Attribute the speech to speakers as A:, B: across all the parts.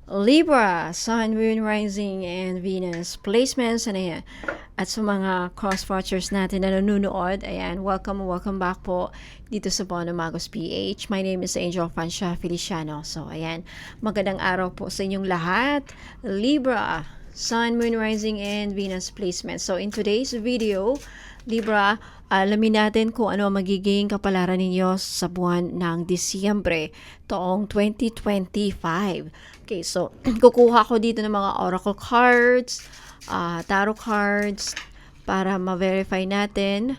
A: Libra, Sun, Moon, Rising, and Venus placements. Ano yan? At sa mga cross-watchers natin na nanonood, ayan, welcome back po dito sa Bono Magos PH. My name is Angel Francia Feliciano. So, ayan, magandang araw po sa inyong lahat. Libra, Sun, Moon, Rising, and Venus placements. So, in today's video, Libra, alamin natin kung ano magiging kapalaran ninyo sa buwan ng Disyembre taong 2025. Okay, so kukuha ko dito ng mga oracle cards, tarot cards para ma-verify natin,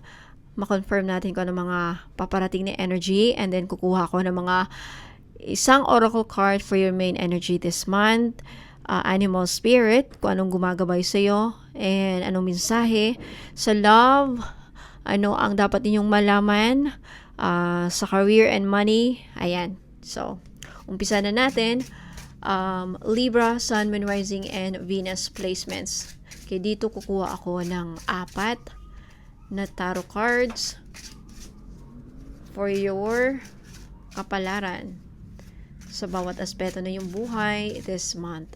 A: ma-confirm natin kung ano mga paparating na energy, and then kukuha ko ng mga isang oracle card for your main energy this month. Animal spirit, kung anong gumagabay sa'yo, and anong mensahe. Sa love, ano ang dapat ninyong malaman, sa career and money. Ayan. So, umpisa na natin. Libra, Sun, Moon, Rising, and Venus placements. Okay, dito kukuha ako ng 4 na tarot cards for your kapalaran sa bawat aspeto na yung buhay this month.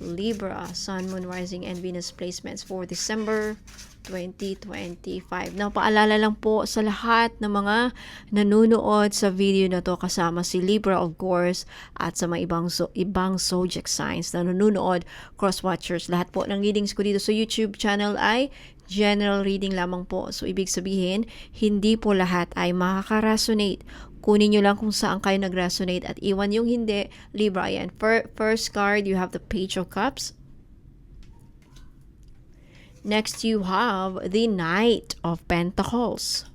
A: Libra, Sun, Moon, Rising, and Venus placements for December 2025. Now, paalala lang po sa lahat ng mga nanonood sa video na to, kasama si Libra of course, at sa mga ibang zodiac signs na nanonood, cross-watchers. Lahat po ng readings ko dito sa YouTube channel ay general reading lamang po. So, ibig sabihin, hindi po lahat ay makaka-resonate. Kunin nyo lang kung saan kayo nag-resonate at iwan yung hindi. Libra, ayan. First card, you have the Page of Cups. Next, you have the Knight of Pentacles.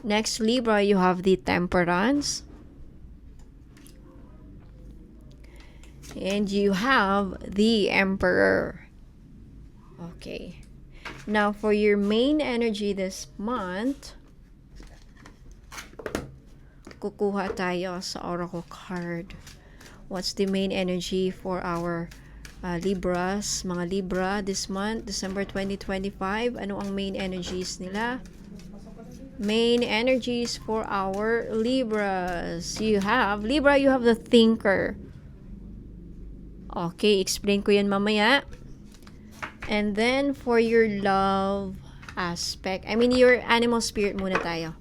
A: Next, Libra, you have the Temperance. And you have the Emperor. Okay. Now, for your main energy this month, kukuha tayo sa oracle card. What's the main energy for our Libras, mga Libra this month, December 2025? Ano ang main energies nila? Main energies for our Libras. Libra, you have the Thinker. Okay, explain ko yan mamaya. And then for your love aspect, your animal spirit muna tayo.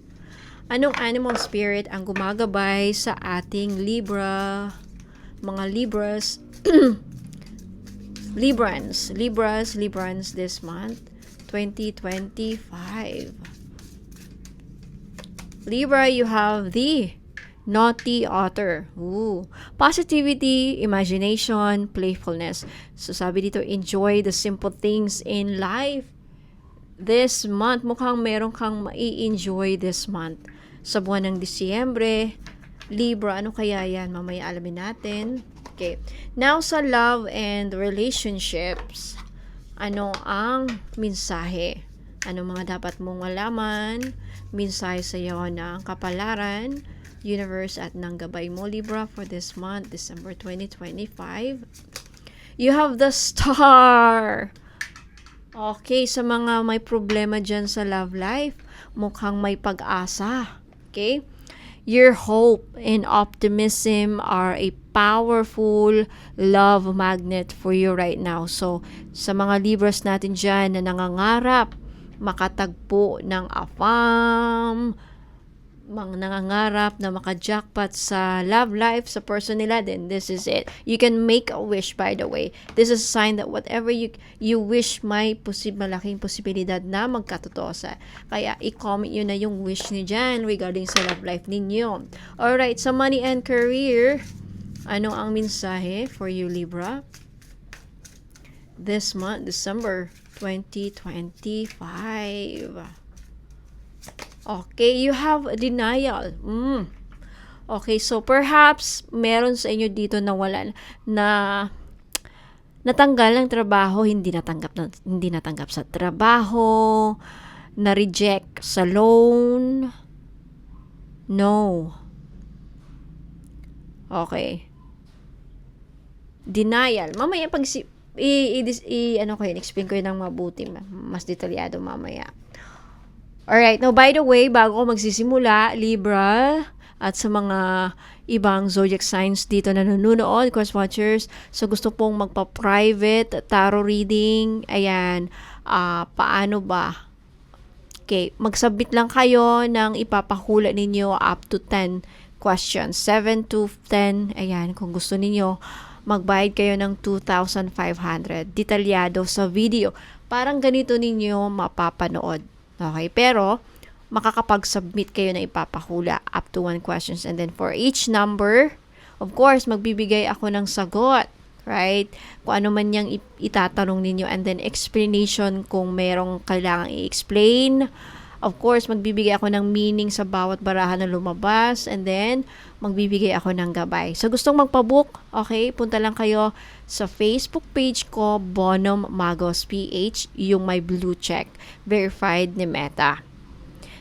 A: Anong animal spirit ang gumagabay sa ating Libra, mga Libras, Librans this month, 2025. Libra, you have the Naughty Otter. Ooh. Positivity, imagination, playfulness. So sabi dito, enjoy the simple things in life. This month, mukhang meron kang mai-enjoy this month. Sa buwan ng Disyembre, Libra, ano kaya yan? Mamaya alamin natin. Okay. Now, sa love and relationships, ano ang mensahe? Ano mga dapat mong malaman? Mensahe sa iyo ng kapalaran, universe, at ng gabay mo, Libra, for this month, December 2025. You have the Star. Okay, sa mga may problema dyan sa love life, mukhang may pag-asa. Okay? Your hope and optimism are a powerful love magnet for you right now. So, sa mga Libras natin dyan na nangangarap, makatagpo ng afam, nangangarap na maka-jackpot sa love life, sa person nila, then this is it. You can make a wish, by the way. This is a sign that whatever you wish, may malaking posibilidad na magkatotoo sa. Kaya, i-comment nyo na yung wish niyo dyan regarding sa love life ninyo. Alright, sa money and career, ano ang mensahe for you, Libra? This month, December 2025. Okay, you have denial. Okay, so perhaps meron sa inyo dito na natanggal ng trabaho, hindi natanggap sa trabaho, na-reject sa loan. No. Okay. Denial. Mamaya pag explain ko yun ng mabuti, mas detalyado mamaya. Alright, now by the way, bago ko magsisimula, Libra, at sa mga ibang zodiac signs dito na nanonood, Quest Watchers. So gusto pong magpa-private tarot reading, ayan, paano ba? Okay, mag-submit lang kayo ng ipapahula ninyo up to 10 questions. 7 to 10, ayan, kung gusto ninyo, magbayad kayo ng 2,500. Detalyado sa video. Parang ganito ninyo mapapanood. Okay, pero makakapag-submit kayo na ipapahula up to 1 questions. And then for each number, of course, magbibigay ako ng sagot. Right? Kung ano man yung itatanong ninyo, and then explanation kung merong kailangang i-explain. Of course, magbibigay ako ng meaning sa bawat barahan na lumabas, and then magbibigay ako ng gabay. So gustong magpabook, okay, punta lang kayo sa Facebook page ko, Bonum Magos PH, yung may blue check, verified ni Meta.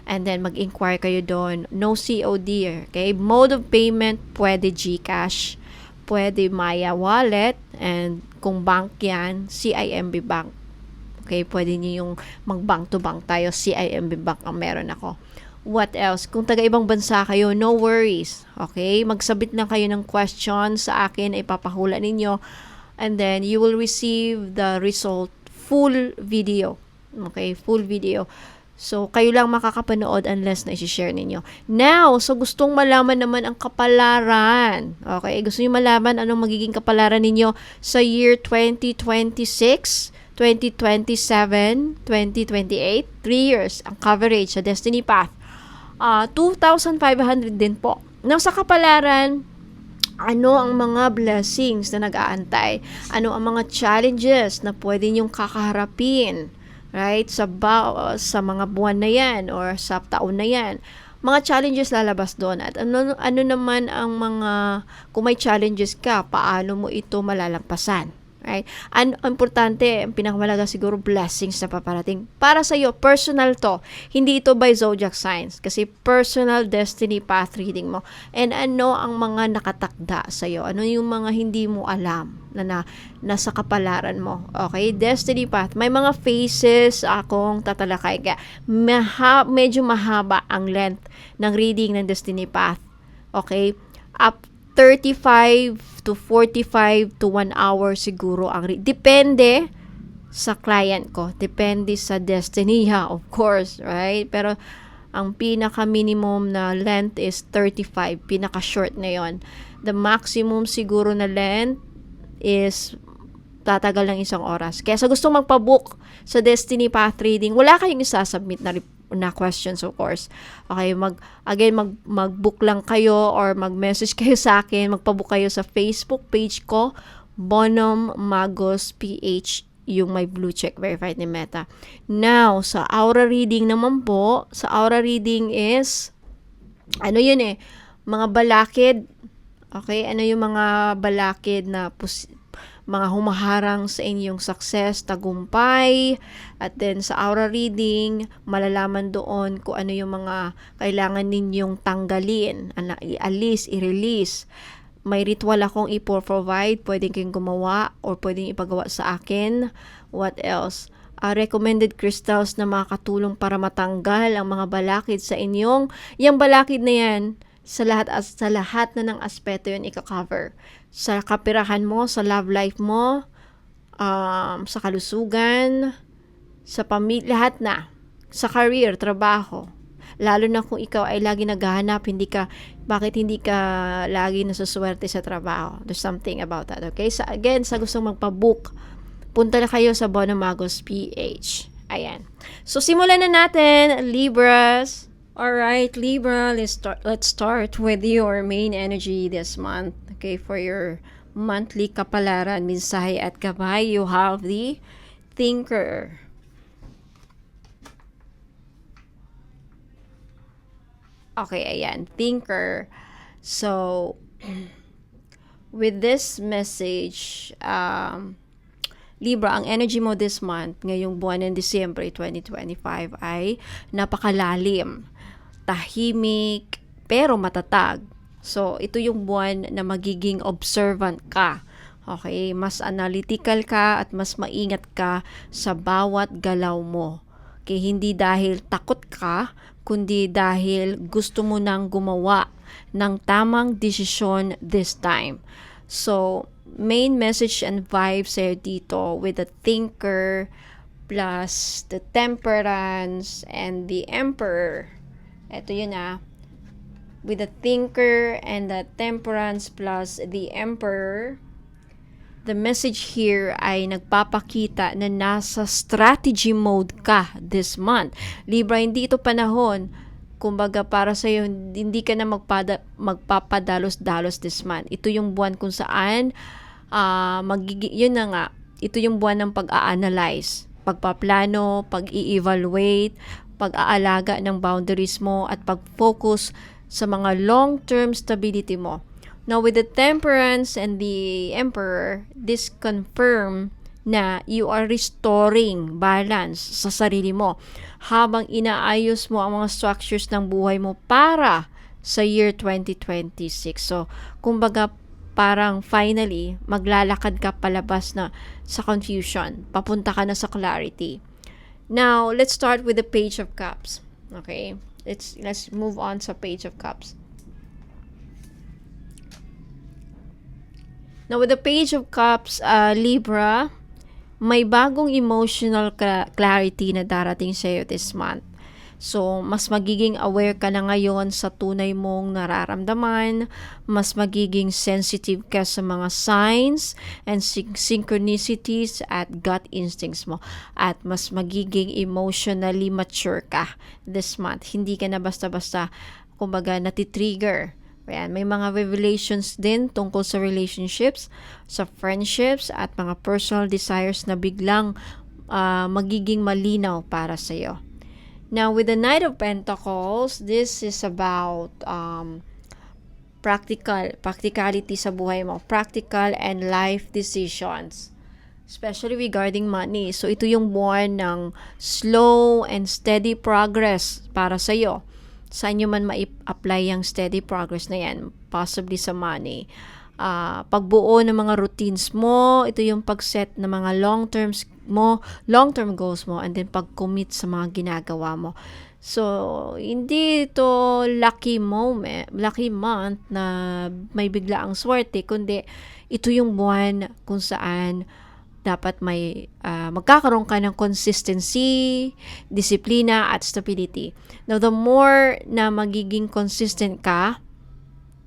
A: And then mag-inquire kayo doon. No COD, okay? Mode of payment, pwede GCash, pwede Maya Wallet, and kung bank yan, CIMB Bank. Okay, pwede nyo yung mag-bank to bank tayo, CIMB Bank ang meron ako. What else? Kung taga-ibang bansa kayo, no worries. Okay, magsabit lang kayo ng questions sa akin, ipapahula ninyo, and then you will receive the result, full video. Okay, full video. So, kayo lang makakapanood unless na i-share ninyo. Now, so gustong malaman naman ang kapalaran. Okay? Gusto niyo malaman anong magiging kapalaran ninyo sa year 2026, 2027, 2028? 3 years ang coverage sa Destiny Path. 2,500 din po. Now, sa kapalaran, ano ang mga blessings na nag-aantay? Ano ang mga challenges na pwede niyong kakaharapin? Right? Sa mga buwan na yan or sa taon na yan. Mga challenges lalabas doon. At ano naman ang mga, kung may challenges ka, paano mo ito malalampasan? Right? Ang importante, ang pinakamalaga siguro, blessings na paparating. Para sa iyo, personal to. Hindi ito by zodiac signs. Kasi personal destiny path reading mo. And ano ang mga nakatakda sa iyo? Ano yung mga hindi mo alam na nasa kapalaran mo? Okay? Destiny path. May mga phases akong tatalakay. Kaya medyo mahaba ang length ng reading ng destiny path. Okay? Up 35 to 45 to 1 hour siguro ang depende sa client ko, depende sa destiny niya, of course, right? Pero ang pinaka minimum na length is 35, pinaka short na yon. The maximum siguro na length is tatagal ng 1 oras. Kaya sa gustong magpa-book sa Destiny Path Reading, wala kayong isasubmit na questions, of course. Okay, mag-book lang kayo or mag-message kayo sa akin, magpa-book kayo sa Facebook page ko, Bonum Magos PH, yung may blue check verified ni Meta. Now, sa aura reading naman po, sa aura reading is, ano yun mga balakid. Okay, ano yung mga balakid na mga humaharang sa inyong success, tagumpay, at then sa aura reading, malalaman doon kung ano yung mga kailangan ninyong tanggalin, i-alis, i-release. May ritual akong i-provide, pwedeng kayong gumawa or pwedeng ipagawa sa akin. What else? Recommended crystals na makakatulong para matanggal ang mga balakid sa inyong, yung balakid na yan, sa lahat na ng aspeto yun i-cover. Sa kapirahan mo, sa love life mo, sa kalusugan, sa pamilya, lahat na. Sa career, trabaho. Lalo na kung ikaw ay lagi naghahanap, bakit hindi ka lagi nasuswerte sa trabaho? There's something about that, okay? Sa gustong magpa-book, punta na kayo sa Bonum Magos PH. Ayan. So, simulan na natin, Libras. Alright, Libra, let's start with your main energy this month. Okay, for your monthly kapalaran, mensahe at gabay, you have the Thinker. Okay, ayan, Thinker. So, with this message, Libra, ang energy mo this month, ngayong buwan ng Disyembre 2025 ay napakalalim, tahimik, pero matatag. So, ito yung buwan na magiging observant ka. Okay, mas analytical ka at mas maingat ka sa bawat galaw mo. Okay, hindi dahil takot ka, kundi dahil gusto mo nang gumawa ng tamang desisyon this time. So, main message and vibe sa'yo dito with the thinker plus the temperance and the emperor. Ito yun with the thinker and the temperance plus the emperor, the message here ay nagpapakita na nasa strategy mode ka this month. Libra, hindi ito panahon, kumbaga para sa iyo, hindi ka na magpapadalos-dalos this month. Ito yung buwan kung saan, yun na nga, ito yung buwan ng pag-a-analyze, pagpaplano, pag-i-evaluate, pag-aalaga ng boundaries mo, at pag-focus sa mga long-term stability mo. Now, with the temperance and the emperor, this confirm na you are restoring balance sa sarili mo habang inaayos mo ang mga structures ng buhay mo para sa year 2026. So, kumbaga, parang finally, maglalakad ka palabas na sa confusion. Papunta ka na sa clarity. Now, let's start with the Page of Cups. Okay? Let's move on sa Page of Cups. Now, with the Page of Cups, Libra, may bagong emotional clarity na darating sa'yo this month. So, mas magiging aware ka na ngayon sa tunay mong nararamdaman, mas magiging sensitive ka sa mga signs and synchronicities at gut instincts mo, at mas magiging emotionally mature ka this month. Hindi ka na basta-basta, kumbaga, natitrigger. Ayan, may mga revelations din tungkol sa relationships, sa friendships, at mga personal desires na biglang magiging malinaw para sa'yo. Now, with the Knight of Pentacles, this is about practicality sa buhay mo, practical and life decisions, especially regarding money. So, ito yung buwan ng slow and steady progress para sa'yo. Saan nyo man ma-apply yung steady progress na yan, possibly sa money. Pagbuo ng mga routines mo, ito yung pag-set ng mga long-term goals mo, and then pag-commit sa mga ginagawa mo. So, hindi ito lucky month na may bigla ang swerte, kundi ito yung buwan kung saan dapat may magkakaroon ka ng consistency, disiplina, at stability. Now, the more na magiging consistent ka,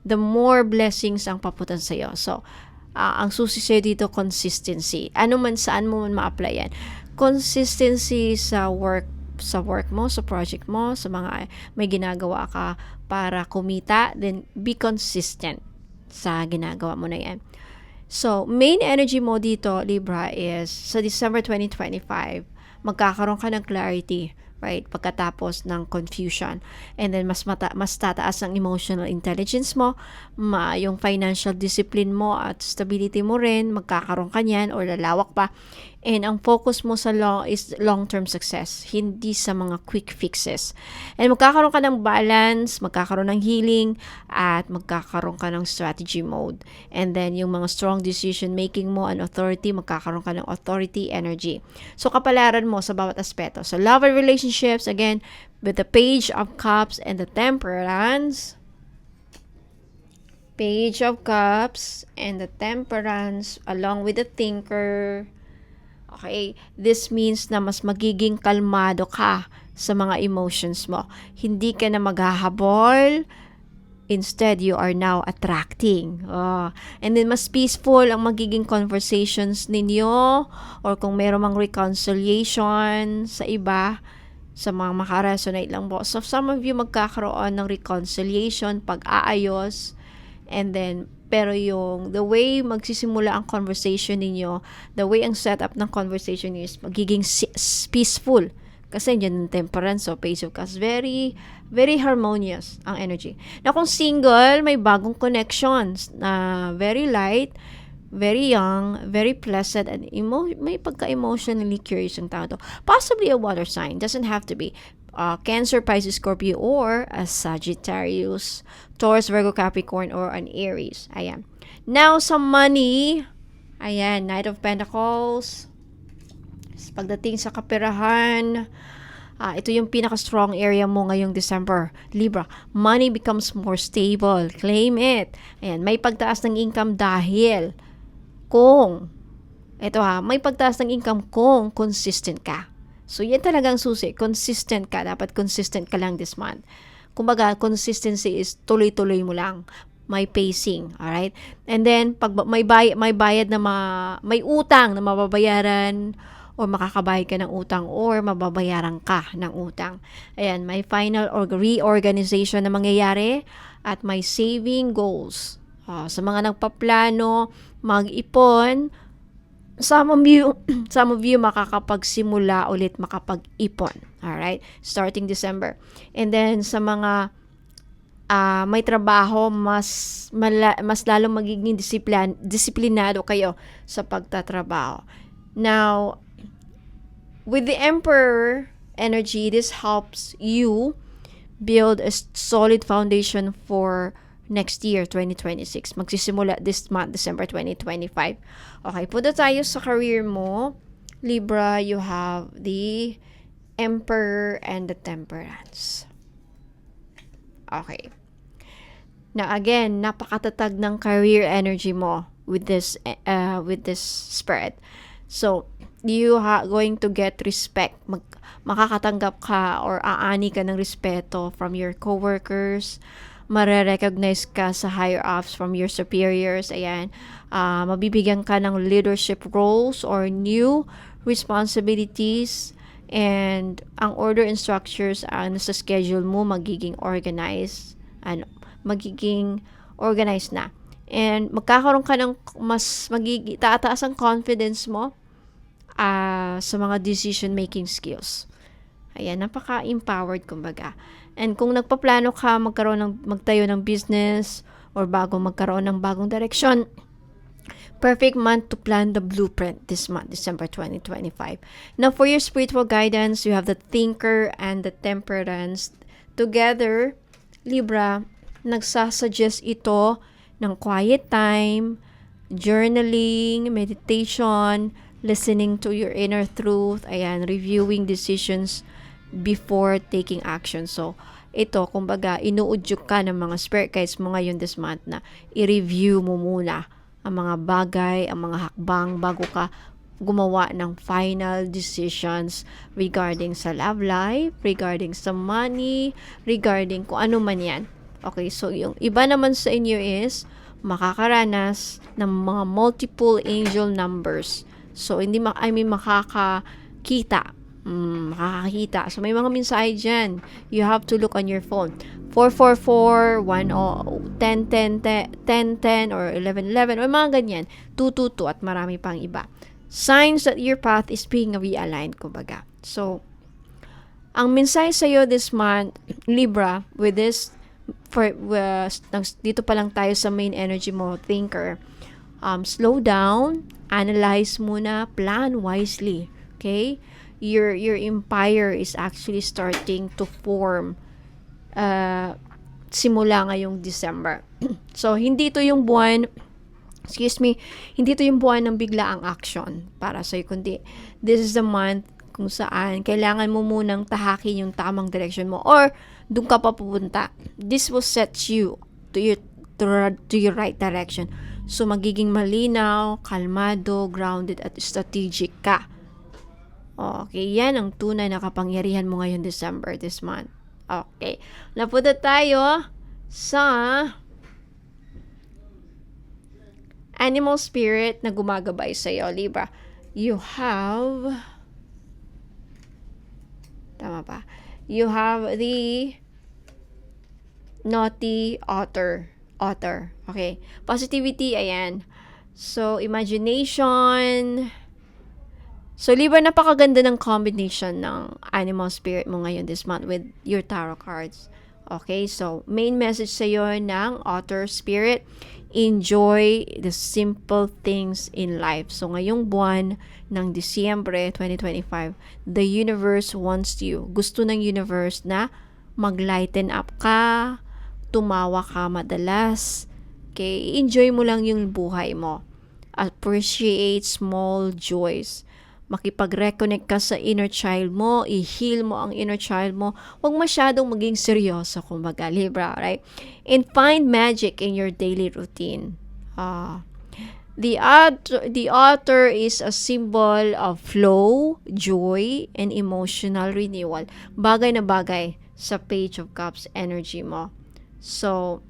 A: the more blessings ang paputan sa'yo. So, ang susi sa'yo dito, consistency. Saan mo man ma-apply yan. Consistency sa work mo, sa project mo, sa mga may ginagawa ka para kumita, then be consistent sa ginagawa mo na yan. So, main energy mo dito, Libra, is sa December 2025, magkakaroon ka ng clarity, right? Pagkatapos ng confusion. And then, mas tataas ang emotional intelligence mo, yung financial discipline mo at stability mo rin, magkakaroon ka niyan or lalawak pa. And ang focus mo sa is long-term success, hindi sa mga quick fixes. And magkakaroon ka ng balance, magkakaroon ng healing, at magkakaroon ka ng strategy mode. And then, yung mga strong decision making mo and authority, magkakaroon ka ng authority energy. So, kapalaran mo sa bawat aspeto. So, love and relationships, again, with the Page of Cups and the Temperance. Page of Cups and the Temperance along with the Thinker. Okay, this means na mas magiging kalmado ka sa mga emotions mo. Hindi ka na maghahabol. Instead, you are now attracting. And then, mas peaceful ang magiging conversations ninyo, or kung meron mang reconciliation sa iba, sa mga makaresonate lang po. So, some of you magkakaroon ng reconciliation, pag-aayos, and then, pero the way magsisimula ang conversation ninyo, the way ang setup ng conversation is magiging peaceful. Kasi dyan yung Temperance, so Page of Cups, very, very harmonious ang energy. Na kung single, may bagong connections na very light, very young, very pleasant, and may pagka-emotionally curious yung tao to. Possibly a water sign, doesn't have to be. Cancer, Pisces, Scorpio, or a Sagittarius, Taurus, Virgo, Capricorn, or an Aries. Ayan. Now, sa money, ayan, Knight of Pentacles. Pagdating sa kaperahan, Ito yung pinaka-strong area mo ngayong December. Libra, money becomes more stable. Claim it. Ayan, may pagtaas ng income dahil kung, may pagtaas ng income kung consistent ka. So, yan talagang susi. Consistent ka. Dapat consistent ka lang this month. Kumbaga, consistency is tuloy-tuloy mo lang. May pacing. Alright? And then, pag may bayad na may utang na mababayaran or makakabayad ka ng utang or mababayaran ka ng utang. Ayan, may final or reorganization na mangyayari at may saving goals. Sa mga nagpaplano, mag-ipon, some of you makakapagsimula ulit makapag-ipon. Alright? Starting December. And then, sa mga may trabaho, mas lalong magiging disiplinado kayo sa pagtatrabaho. Now, with the Emperor energy, this helps you build a solid foundation for next year, 2026. Magsisimula this month, December 2025. Okay, punta tayo sa career mo. Libra, you have the Emperor and the Temperance. Okay. Now again, napakatatag ng career energy mo with this spirit. So, you are going to get respect. Makakatanggap ka or aani ka ng respeto from your coworkers. Mare-recognize ka sa higher ups from your superiors. Ayan. Mabibigyan ka ng leadership roles or new responsibilities. And ang order and structures sa schedule mo magiging organized. Magiging organized na. And magkakaroon ka ng tataas ang confidence mo sa mga decision-making skills. Ayan, napaka-empowered kumbaga. And kung nagpaplano ka magtayo ng business or magkaroon ng bagong direction, perfect month to plan the blueprint this month, December 2025. Now, for your spiritual guidance, you have the Thinker and the Temperance. Together, Libra, nagsasuggest ito ng quiet time, journaling, meditation, listening to your inner truth, reviewing decisions before taking action. So, ito, kumbaga, inuudyok ka ng mga spirit guides mo ngayon this month na i-review mo muna ang mga bagay, ang mga hakbang bago ka gumawa ng final decisions regarding sa love life, regarding sa money, regarding kung ano man yan. Okay, so yung iba naman sa inyo is makakaranas ng mga multiple angel numbers. So, makakakita. So, may mga mensahe dyan. You have to look on your phone. 444, 1010, 1010, or 1111, or mga ganyan. 222, at marami pang iba. Signs that your path is being realigned, kumbaga. So, ang mensahe sa'yo this month, Libra, with this, dito pa lang tayo sa main energy mo, Thinker. Slow down, analyze muna, plan wisely. Okay? Your empire is actually starting to form simula ngayong December. So, hindi ito yung buwan ng biglaang action para sa'yo, kundi this is the month kung saan kailangan mo munang tahakin yung tamang direction mo or doon ka pa pupunta. This will set you to your right direction. So, magiging malinaw, kalmado, grounded, at strategic ka. Okay, yan ang tunay na kapangyarihan mo ngayon December, this month. Okay, napunta tayo sa animal spirit na gumagabay sa iyo, Libra. You have the naughty otter. Okay, positivity, ayan. So, imagination. So, Libra, napakaganda ng combination ng animal spirit mo ngayon this month with your tarot cards. Okay, so, main message sa'yo ng otter spirit, enjoy the simple things in life. So, ngayong buwan ng Disyembre 2025, the universe wants you. Gusto ng universe na mag-lighten up ka, tumawa ka madalas. Okay, enjoy mo lang yung buhay mo. Appreciate small joys. makipag-reconnect ka sa inner child mo, i-heal mo ang inner child mo. Huwag masyadong maging seryoso, kumbaga, Libra, right? And find magic in your daily routine. The author is a symbol of flow, joy, and emotional renewal. Bagay na bagay sa Page of Cups energy mo. So,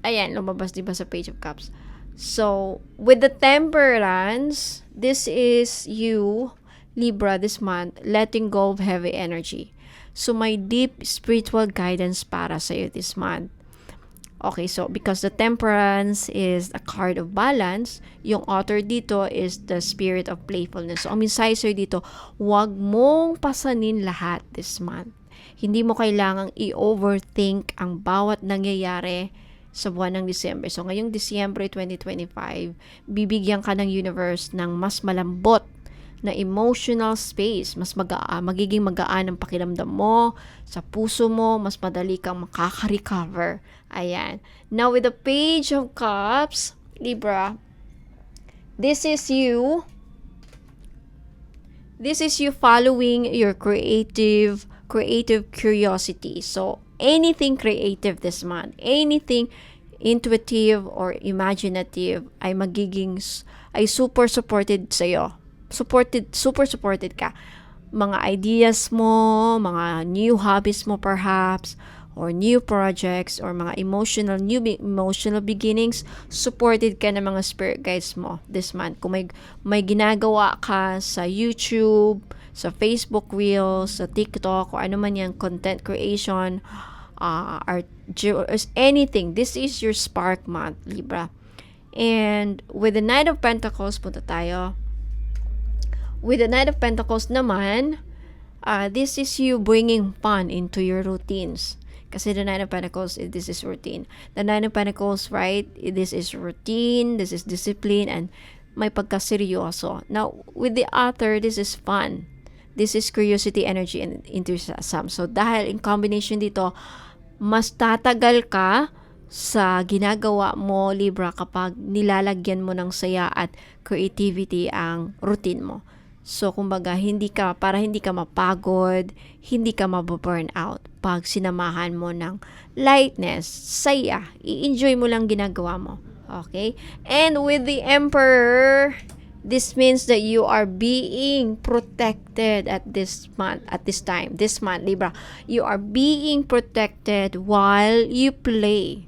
A: ayan, lumabas diba sa Page of Cups. So, with the Temperance, this is you, Libra, this month, letting go of heavy energy. So, may deep spiritual guidance para sa'yo this month. Okay, so because the Temperance is a card of balance, yung author dito is the spirit of playfulness. So, ang mensahe sa'yo dito, huwag mong pasanin lahat this month. Hindi mo kailangang i-overthink ang bawat nangyayari sa buwan ng December. So, ngayong December 2025, bibigyan ka ng universe ng mas malambot na emotional space, mas magiging magaan ang pakiramdam mo, sa puso mo, mas madali kang makaka-recover. Ayan. Now, with the Page of Cups, Libra, this is you following your creative curiosity. So, anything creative this month, anything intuitive or imaginative ay super supported sa'yo. Super supported ka. Mga ideas mo, mga new hobbies mo perhaps, or new projects, or mga new emotional beginnings, supported ka ng mga spirit guides mo this month. Kung may ginagawa ka sa YouTube, sa Facebook Reels, sa TikTok, or ano man yan, content creation, art, anything, this is your spark month, Libra. And with the Knight of Pentacles, punta tayo. With the Knight of Pentacles naman, this is you bringing fun into your routines. Kasi the Knight of Pentacles, this is routine. The Knight of Pentacles, right? This is routine, this is discipline, and may pagkaseryoso. Now, with the author, this is fun. This is curiosity, energy, and enthusiasm. So, dahil in combination dito, mas tatagal ka sa ginagawa mo, Libra, kapag nilalagyan mo ng saya at creativity ang routine mo. So, kumbaga, para hindi ka mapagod, hindi ka mababurn out. Pag sinamahan mo ng lightness, saya, i-enjoy mo lang ginagawa mo. Okay? And with the Emperor, this means that you are being protected this month, Libra. You are being protected while you play.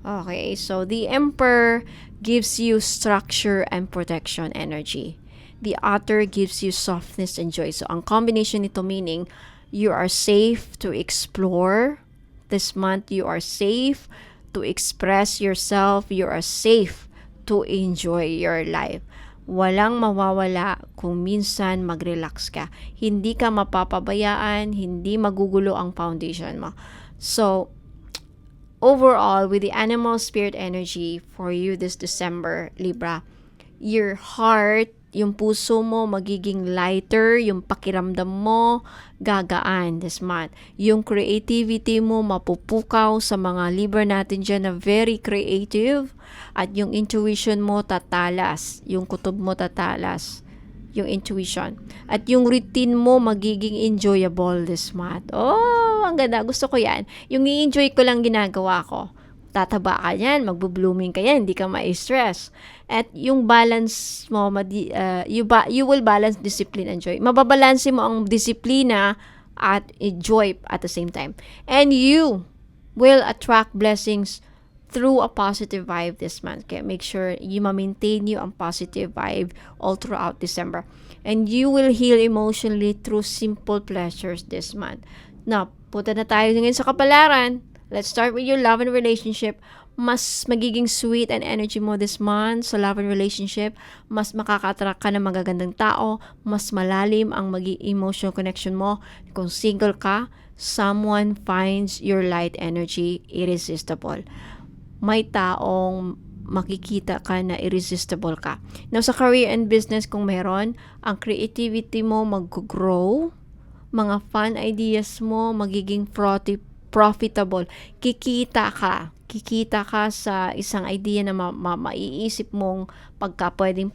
A: Okay, so the Emperor gives you structure and protection energy. The Author gives you softness and joy. So, ang combination nito meaning, you are safe to explore this month. You are safe to express yourself. You are safe to enjoy your life. Walang mawawala kung minsan mag-relax ka. Hindi ka mapapabayaan, hindi magugulo ang foundation mo. So, overall, with the animal spirit energy for you this December, Libra, your heart, yung puso mo magiging lighter, yung pakiramdam mo gagaan this month. Yung creativity mo mapupukaw sa mga Libra natin dyan na very creative, at yung intuition mo tatalas, yung kutob mo tatalas, yung intuition. At yung routine mo magiging enjoyable this month. Oh, ang ganda. Gusto ko yan. Yung i-enjoy ko lang ginagawa ko. Tataba ka yan, magbo-blooming ka yan, hindi ka ma-stress. At yung balance mo, you will balance discipline and joy. Mababalanse mo ang disiplina at joy at the same time. And you will attract blessings through a positive vibe this month. Kaya make sure you ma-maintain ang positive vibe all throughout December. And you will heal emotionally through simple pleasures this month. Now, punta na tayo ngayon sa kapalaran. Let's start with your love and relationship. Mas magiging sweet and energy mo this month sa love and relationship. Mas makaka-attract ka ng magagandang tao. Mas malalim ang emotional connection mo. Kung single ka, someone finds your light energy irresistible. May taong makikita ka na irresistible ka. Now, sa career and business, kung meron, ang creativity mo mag-grow. Mga fun ideas mo magiging profitable. Kikita ka kikita ka sa isang idea na maiisip mong pwedeng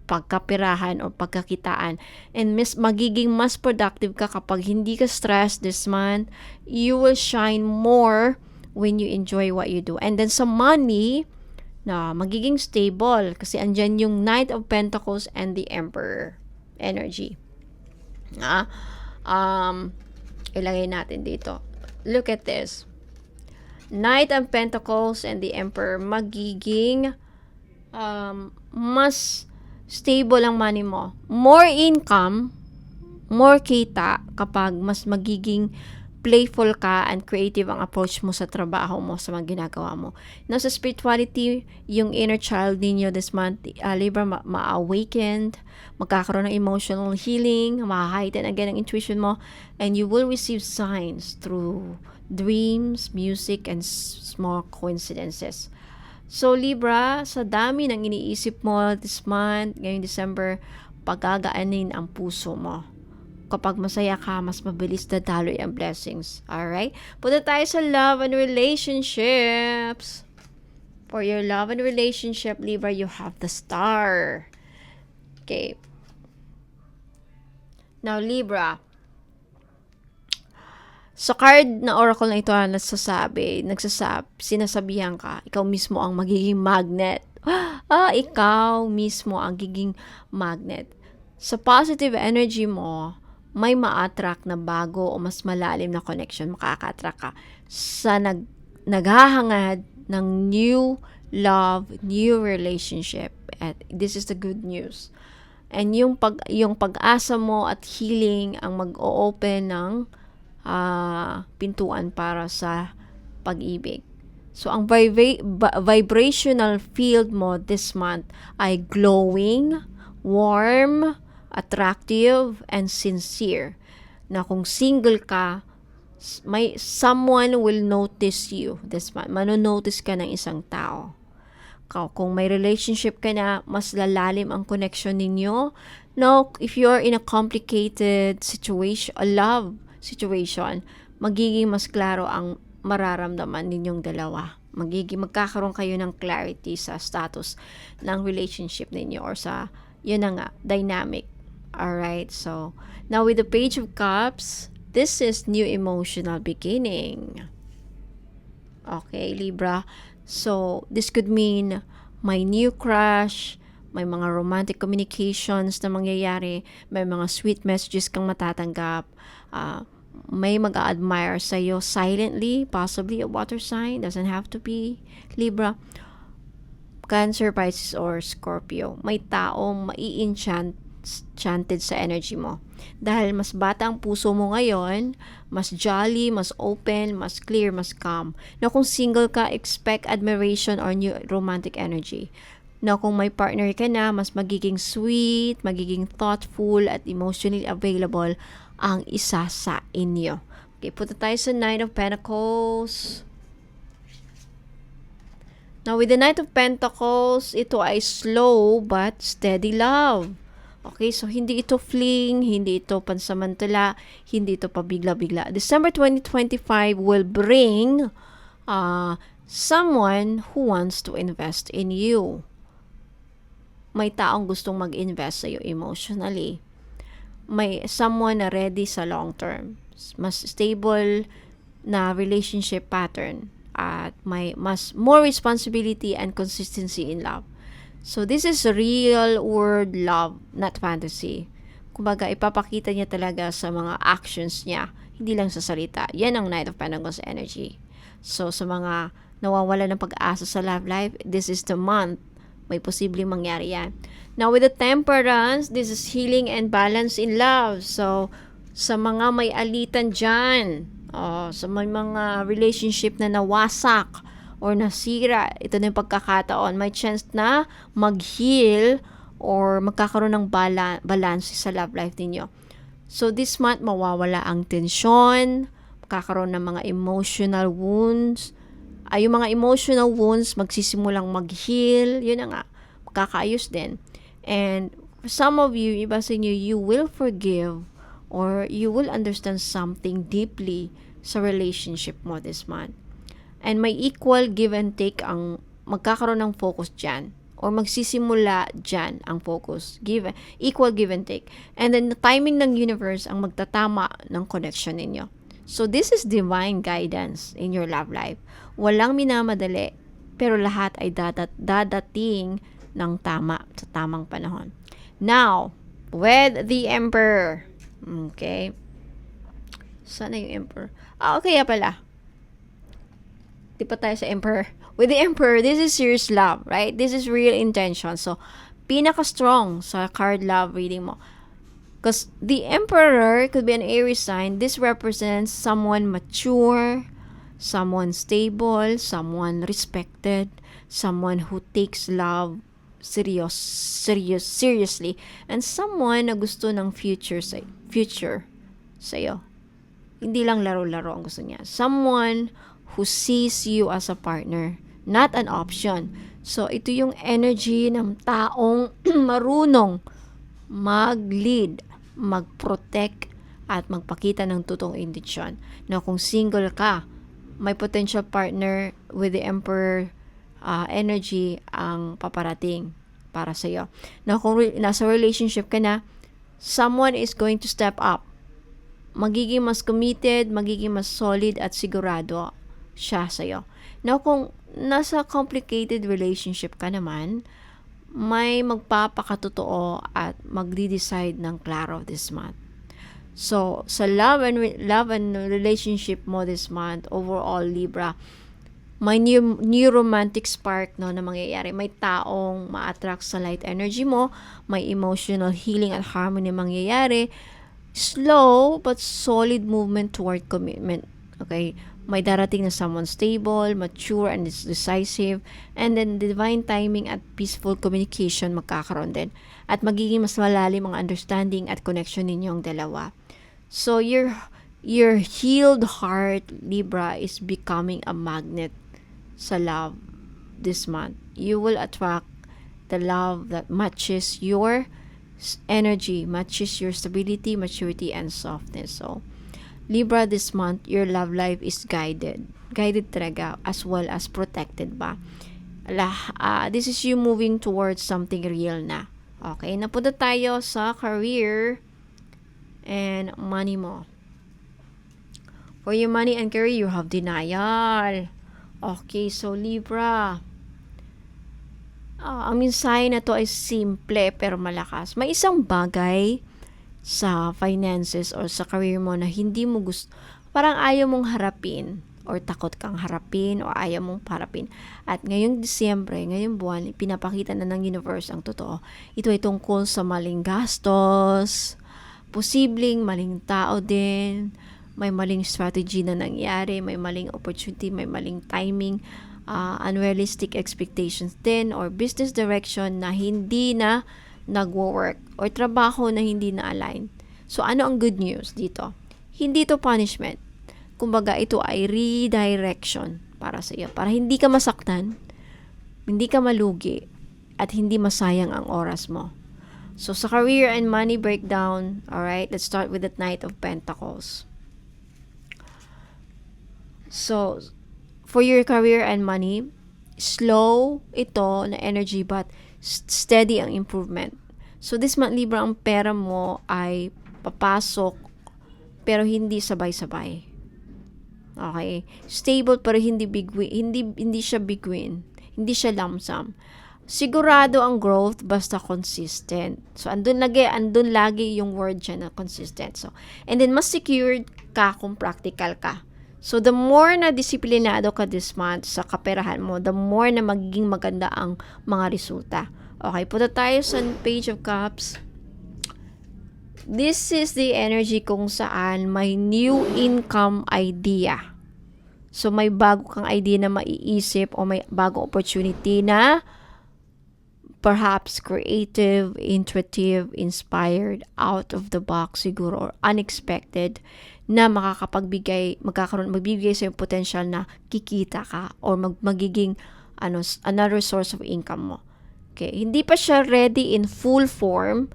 A: pagkapirahan o pagkakitaan. And magiging mas productive ka kapag hindi ka stressed this month. You will shine more when you enjoy what you do. And then sa money, na magiging stable kasi andyan yung Knight of Pentacles and the Emperor energy. Ilagay natin dito. Look at this. Knight of Pentacles and the Emperor, magiging mas stable ang money mo. More income, more kita kapag mas magiging playful ka and creative ang approach mo sa trabaho mo, sa mga ginagawa mo. Now, sa spirituality, yung inner child ninyo this month, Libra, ma-awakened, magkakaroon ng emotional healing, ma-heighten again ang intuition mo, and you will receive signs through dreams, music, and small coincidences. So, Libra, sa dami ng iniisip mo this month, ngayong December, pagagaanin ang puso mo. Kapag masaya ka, mas mabilis dadaloy ang blessings. Alright? Punta tayo sa love and relationships. For your love and relationship, Libra, you have the Star. Okay. Now, Libra, sa card na oracle na ito sinasabihan ka, ikaw mismo ang magiging magnet. Ikaw mismo ang giging magnet. Sa positive energy mo, may ma-attract na bago o mas malalim na connection. Makaka-attract ka sa naghahangad ng new love, new relationship. At this is the good news. And yung pag-asa mo at healing ang mag-o-open ng pintuan para sa pag-ibig. So, ang vibrational field mo this month ay glowing, warm, attractive, and sincere. Na kung single ka, someone will notice you this month. Manonotice ka ng isang tao. Kung may relationship ka na, mas lalalim ang connection ninyo. No, if you're in a complicated situation, a love situation, magiging mas klaro ang mararamdaman ninyong dalawa. Magkakaroon kayo ng clarity sa status ng relationship ninyo or sa, yun na nga, dynamic. Alright, so, now with the Page of Cups, this is new emotional beginning. Okay, Libra. So, this could mean may new crush, may mga romantic communications na mangyayari, may mga sweet messages kang matatanggap, may mag-a-admire sa'yo silently, possibly a water sign, doesn't have to be Libra, Cancer, Pisces, or Scorpio. May taong enchanted sa energy mo. Dahil mas bata ang puso mo ngayon, mas jolly, mas open, mas clear, mas calm. Na kung single ka, expect admiration or new romantic energy. Na kung may partner ka na, mas magiging sweet, magiging thoughtful, at emotionally available ang isa sa inyo. Okay, punta tayo sa Knight of Pentacles. Now, with the Knight of Pentacles, ito ay slow but steady love. Okay, so hindi ito fling, hindi ito pansamantala, hindi ito pabigla-bigla. December 2025 will bring someone who wants to invest in you. May taong gustong mag-invest sa'yo emotionally. May someone na ready sa long term. Mas stable na relationship pattern. At may more responsibility and consistency in love. So, this is real world love, not fantasy. Kumbaga, ipapakita niya talaga sa mga actions niya, hindi lang sa salita. Yan ang Knight of Pentacles energy. So, sa mga nawawala ng pag-asa sa love life, this is the month. May posibleng mangyari yan. Now, with the Temperance, this is healing and balance in love. So, sa mga may alitan dyan, sa may mga relationship na nawasak, or nasira, ito na yung pagkakataon, may chance na mag-heal or magkakaroon ng balance sa love life ninyo. So, this month, mawawala ang tensyon, magkakaroon ng mga emotional wounds. Yung mga emotional wounds, magsisimulang mag-heal, yun na nga, magkakaayos din. And for some of you, iba sa inyo, you will forgive or you will understand something deeply sa relationship mo this month. And may equal give and take ang magkakaroon ng focus dyan. Or magsisimula dyan ang focus. Equal give and take. And then the timing ng universe ang magtatama ng connection ninyo. So this is divine guidance in your love life. Walang minamadali, pero lahat ay dadating ng tama sa tamang panahon. Now, with the Emperor. Okay. Sana yung Emperor. Okay pala. Di pa tayo sa Emperor. With the Emperor, this is serious love, right? This is real intention. So, pinaka-strong sa card love reading mo. Because the Emperor could be an Aries sign. This represents someone mature, someone stable, someone respected, someone who takes love seriously, and someone na gusto ng future sa'yo. Hindi lang laro-laro ang gusto niya. Someone who sees you as a partner, not an option. So, ito yung energy ng taong marunong mag-lead, mag-protect, at magpakita ng totoong intensyon. Na kung single ka, may potential partner with the Emperor energy ang paparating para sa iyo. Na kung nasa relationship ka na, someone is going to step up. Magiging mas committed, magiging mas solid at sigurado siya sa iyo. Na kung nasa complicated relationship ka naman, may magpapakatotoo at magde-decide ng klaro this month. So, sa love and relationship mo this month, overall Libra, may new romantic spark no na mangyayari. May taong ma-attract sa light energy mo, may emotional healing at harmony mangyayari. Slow but solid movement toward commitment. Okay? May darating na someone stable, mature, and decisive. And then divine timing at peaceful communication magkakaroon din. At magiging mas malalim ang understanding at connection ninyong dalawa. So your healed heart, Libra, is becoming a magnet sa love this month. You will attract the love that matches your energy, matches your stability, maturity, and softness. So, Libra, this month, your love life is guided. Guided talaga, as well as protected ba. This is you moving towards something real na. Okay, napunta tayo sa career and money mo. For your money and career, you have denial. Okay, so Libra. Ang mensahe na to ay simple pero malakas. May isang bagay sa finances or sa career mo na hindi mo gusto, parang ayaw mong harapin or takot kang harapin o ayaw mong harapin. At ngayong Disyembre, ngayong buwan, pinapakita na ng universe ang totoo. Ito ay tungkol sa maling gastos, posibleng maling tao din, may maling strategy na nangyari, may maling opportunity, may maling timing, unrealistic expectations din, or business direction na hindi na nagwo-work, or trabaho na hindi na align. So, ano ang good news dito? Hindi to punishment. Kumbaga, ito ay redirection para sa iyo. Para hindi ka masaktan, hindi ka malugi, at hindi masayang ang oras mo. So, sa career and money breakdown, alright, let's start with the Knight of Pentacles. So, for your career and money, slow ito na energy but steady ang improvement. So, this month, Libra, ang pera mo ay papasok pero hindi sabay-sabay. Okay? Stable pero hindi big win. Hindi siya big win. Hindi siya lump sum. Sigurado ang growth basta consistent. So, andun lagi yung word dyan na consistent. So, and then, mas secured ka kung practical ka. So, the more na disiplinado ka this month sa kaperahan mo, the more na magiging maganda ang mga resulta. Okay, punta tayo sa Page of Cups. This is the energy kung saan may new income idea. So, may bago kang idea na maiisip o may bagong opportunity na perhaps creative, intuitive, inspired, out of the box siguro, or unexpected, na magbibigay sa yung potential na kikita ka or magiging another source of income mo. Okay, hindi pa siya ready in full form.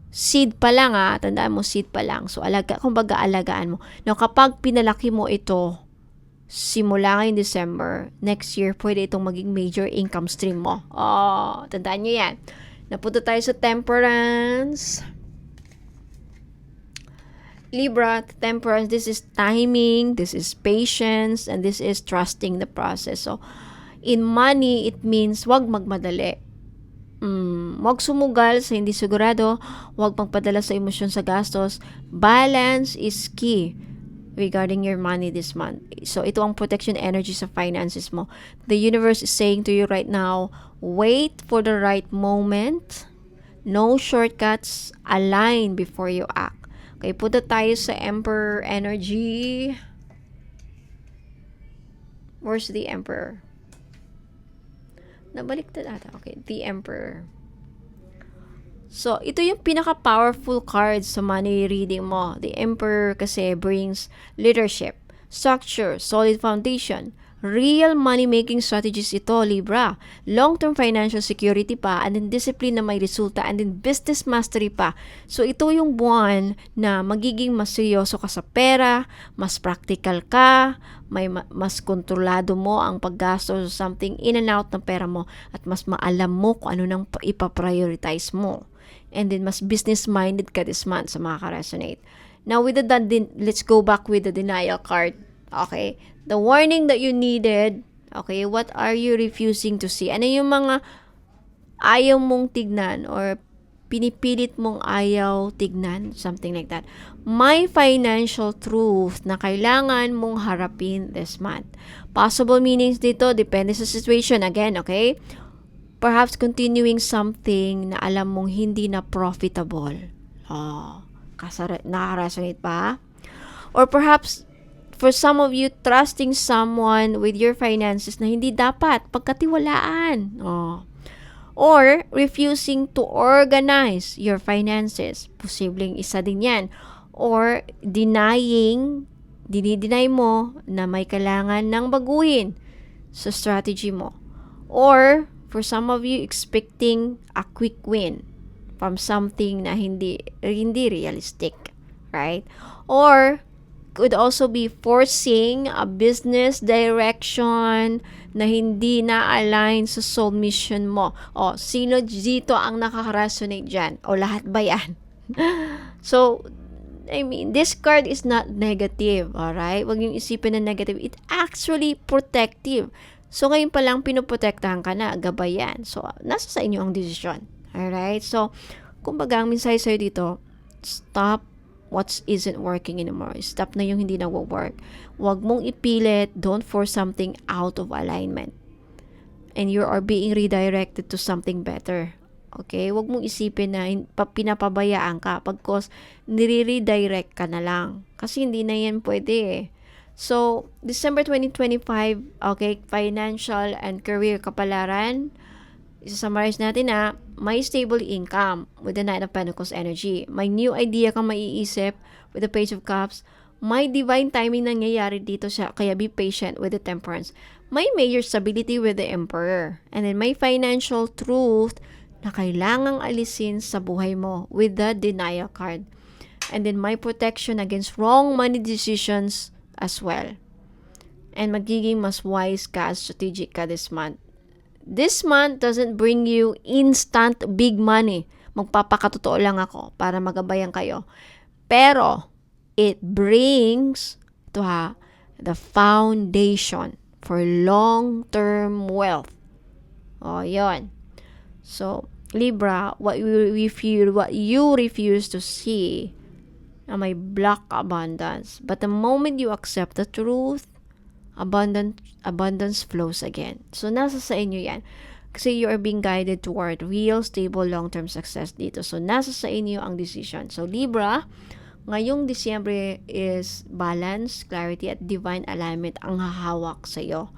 A: Seed pa lang tandaan mo, seed pa lang. So, kumbaga alagaan mo. Now, kapag pinalaki mo ito, simula ngayong December, next year, pwede itong maging major income stream mo. Oh, tandaan nyo yan. Napunta tayo sa temperance. Libra, temperance, this is timing, this is patience, and this is trusting the process. So, in money, it means wag magmadali. Wag sumugal sa hindi sigurado, wag pagpadala sa emosyon sa gastos. Balance is key regarding your money this month. So, ito ang protection energy sa finances mo. The universe is saying to you right now, wait for the right moment. No shortcuts. Align before you act. Okay, punta tayo sa Emperor energy. Where's the Emperor? Nabaliktad ata. Okay, the Emperor. So, ito yung pinaka-powerful card sa money reading mo. The Emperor kasi brings leadership, structure, solid foundation, real money-making strategies ito, Libra. Long-term financial security pa, and then discipline na may resulta, and then business mastery pa. So, ito yung buwan na magiging mas seryoso ka sa pera, mas practical ka, mas kontrolado mo ang paggastos sa something in and out ng pera mo, at mas maalam mo kung ano nang ipaprioritize mo. And then, mas business-minded ka this month sa mga ka-resonate. Now, with let's go back with the denial card. Okay? The warning that you needed. Okay? What are you refusing to see? Ano yung mga ayaw mong tignan or pinipilit mong ayaw tignan? Something like that. May financial truth na kailangan mong harapin this month. Possible meanings dito, depende sa situation. Again, okay? Perhaps continuing something na alam mong hindi na profitable. Nakaresonate pa? Or perhaps, for some of you, trusting someone with your finances na hindi dapat pagkatiwalaan. Or, refusing to organize your finances. Posibleng isa din yan. Or, dinideny mo na may kailangan ng baguhin sa strategy mo. Or, for some of you, expecting a quick win from something na hindi realistic, right? Or, could also be forcing a business direction na hindi na-align sa soul mission mo. Sino dito ang nakaka-resonate dyan? O lahat ba yan? So, I mean, this card is not negative, alright? Huwag yung isipin na negative. It's actually protective. So, ngayon pa lang, pinoprotektahan ka na, gabayan. So, nasa sa inyo ang desisyon. Alright? So, kumbaga, ang mensahe sa'yo dito, stop what isn't working anymore. Stop na yung hindi na-work. Huwag mong ipilit, don't force something out of alignment. And you are being redirected to something better. Okay? Huwag mong isipin na pinapabayaan ka pagkos nire-redirect ka na lang. Kasi hindi na yan pwede eh. So, December 2025, okay, financial and career kapalaran. Isa-summarize natin na may stable income with the Knight of Pentacles energy. May new idea kang maiisip with the Page of Cups. May divine timing nangyayari dito siya, kaya be patient with the Temperance. May major stability with the Emperor. And then may financial truth na kailangang alisin sa buhay mo with the Denial card. And then may protection against wrong money decisions as well. And magiging mas wise ka, strategic ka this month. This month doesn't bring you instant big money. Magpapakatotoo lang ako para magabayan kayo. Pero, it brings the foundation for long-term wealth. Yon. So, Libra, what you refuse to see, may block abundance. But the moment you accept the truth, abundance flows again. So, nasa sa inyo yan. Kasi you are being guided toward real, stable, long-term success dito. So, nasa sa inyo ang decision. So, Libra, ngayong Disyembre is balance, clarity, at divine alignment ang hahawak sa iyo.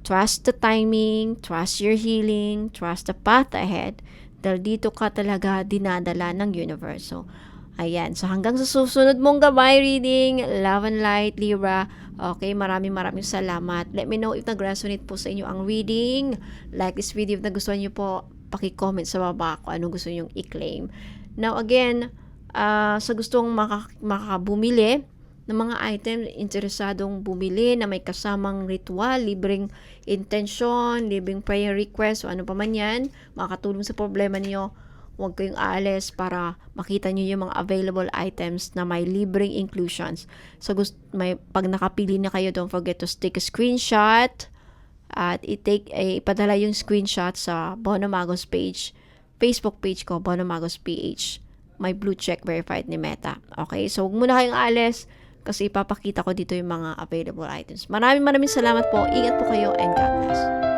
A: Trust the timing, trust your healing, trust the path ahead. Dahil dito ka talaga dinadala ng universe. So, ayan. So, hanggang sa susunod mong gabay reading, love and light, Libra. Okay, maraming salamat. Let me know if nag-resonate po sa inyo ang reading. Like this video if nagustuhan nyo po, paki-comment sa baba kung anong gusto nyo i-claim. Now, again, sa gustong makabumili ng mga item, interesadong bumili na may kasamang ritual, libreng intention, libreng prayer request, o ano pa man yan, makakatulong sa problema niyo. Huwag kayong aalis para makita nyo yung mga available items na may libreng inclusions. So, pag nakapili na kayo, don't forget to take a screenshot at ipadala yung screenshot sa Bono Magos page, Facebook page ko, Bono Magos PH. May blue check verified ni Meta. Okay? So, huwag muna kayong aalis kasi ipapakita ko dito yung mga available items. Maraming salamat po. Ingat po kayo and God bless.